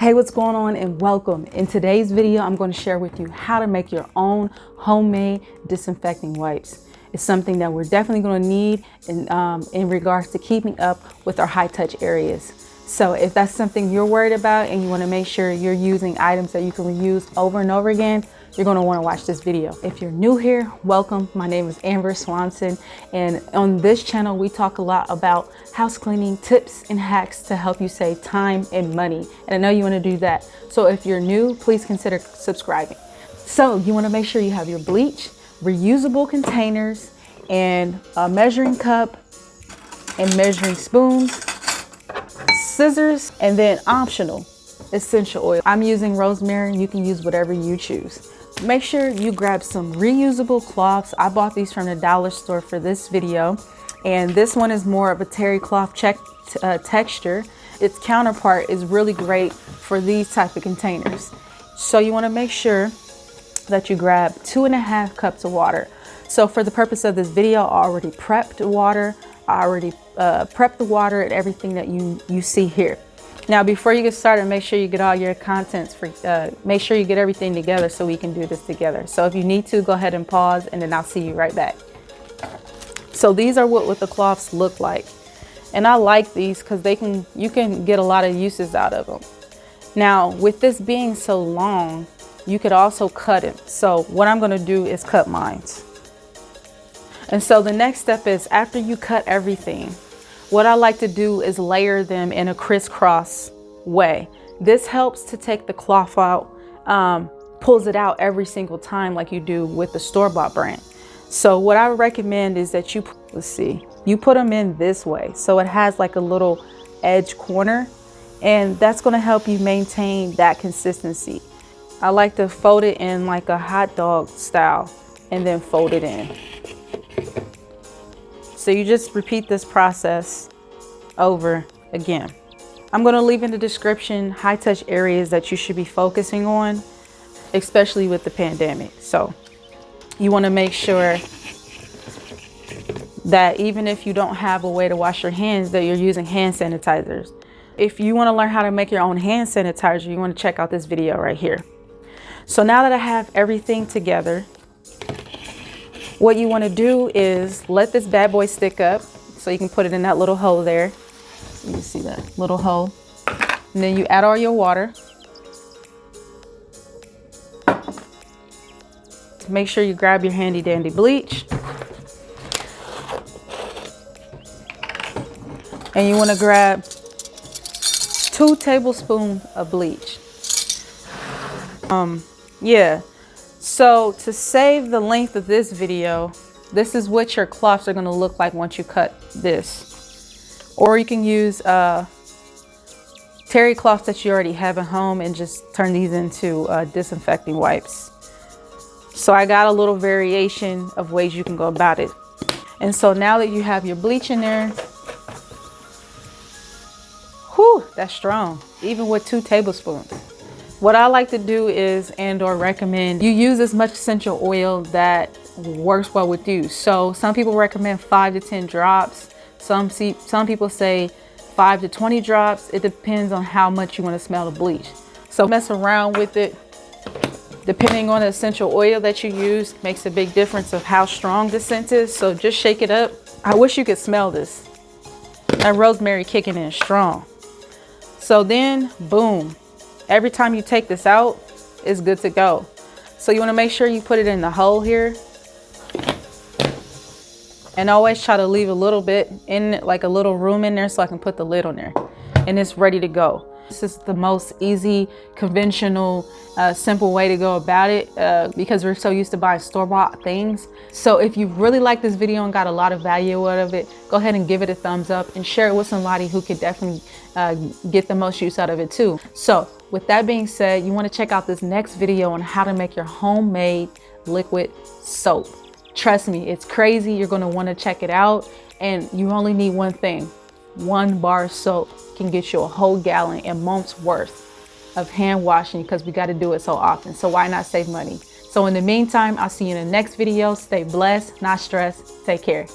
Hey, what's going on and welcome. In today's video, I'm going to share with you how to make your own homemade disinfecting wipes. It's something that we're definitely going to need in regards to keeping up with our high touch areas. So if that's something you're worried about and you want to make sure you're using items that you can reuse over and over again, you're going to want to watch this video. If you're new here, welcome. My name is Amber Swanson, and on this channel we talk a lot about house cleaning tips and hacks to help you save time and money, and I know you want to do that. So if you're new, please consider subscribing. So you want to make sure you have your bleach, reusable containers, and a measuring cup and measuring spoons, scissors, and then optional essential oil. I'm using rosemary. You can use whatever you choose. Make sure you grab some reusable cloths. I bought these from the dollar store for this video, and this one is more of a terry cloth texture. Its counterpart is really great for these type of containers. So you want to make sure that you grab 2.5 cups of water. So for the purpose of this video, I already prepped the water. I already prepped the water and everything that you see here. Now, before you get started, make sure you get all your contents make sure you get everything together so we can do this together. So if you need to, go ahead and pause, and then I'll see you right back. So these are what the cloths look like. And I like these because you can get a lot of uses out of them. Now, with this being so long, you could also cut it. So what I'm going to do is cut mine. And so the next step is, after you cut everything, what I like to do is layer them in a crisscross way. This helps to take the cloth out, pulls it out every single time like you do with the store-bought brand. So what I recommend is that you put them in this way. So it has like a little edge corner, and that's going to help you maintain that consistency. I like to fold it in like a hot dog style and then fold it in. So you just repeat this process over again. I'm going to leave in the description high touch areas that you should be focusing on, especially with the pandemic. So you want to make sure that even if you don't have a way to wash your hands, that you're using hand sanitizers. If you want to learn how to make your own hand sanitizer, you want to check out this video right here. So now that I have everything together, what you want to do is let this bad boy stick up, so you can put it in that little hole there. You can see that little hole. And then you add all your water. Make sure you grab your handy dandy bleach. And you want to grab 2 tablespoons of bleach. So to save the length of this video, this is what your cloths are going to look like once you cut this. Or you can use terry cloths that you already have at home and just turn these into disinfecting wipes. So I got a little variation of ways you can go about it. And so now that you have your bleach in there, whew, that's strong, even with 2 tablespoons. What I like to do is, or recommend, you use as much essential oil that works well with you. So some people recommend 5 to 10 drops. Some people say 5 to 20 drops. It depends on how much you want to smell the bleach. So mess around with it. Depending on the essential oil that you use makes a big difference of how strong the scent is. So just shake it up. I wish you could smell this. That rosemary kicking in strong. So then, boom. Every time you take this out, it's good to go. So you want to make sure you put it in the hole here. And always try to leave a little bit in it, like a little room in there, so I can put the lid on there. And it's ready to go. This is the most easy, conventional, simple way to go about it because we're so used to buying store-bought things. So if you really like this video and got a lot of value out of it, go ahead and give it a thumbs up and share it with somebody who could definitely get the most use out of it too. So with that being said, you want to check out this next video on how to make your homemade liquid soap. Trust me, it's crazy. You're going to want to check it out, and you only need one thing. 1 bar of soap can get you a whole gallon and months worth of hand washing, because we got to do it so often. So why not save money? So in the meantime, I'll see you in the next video. Stay blessed, not stressed. Take care.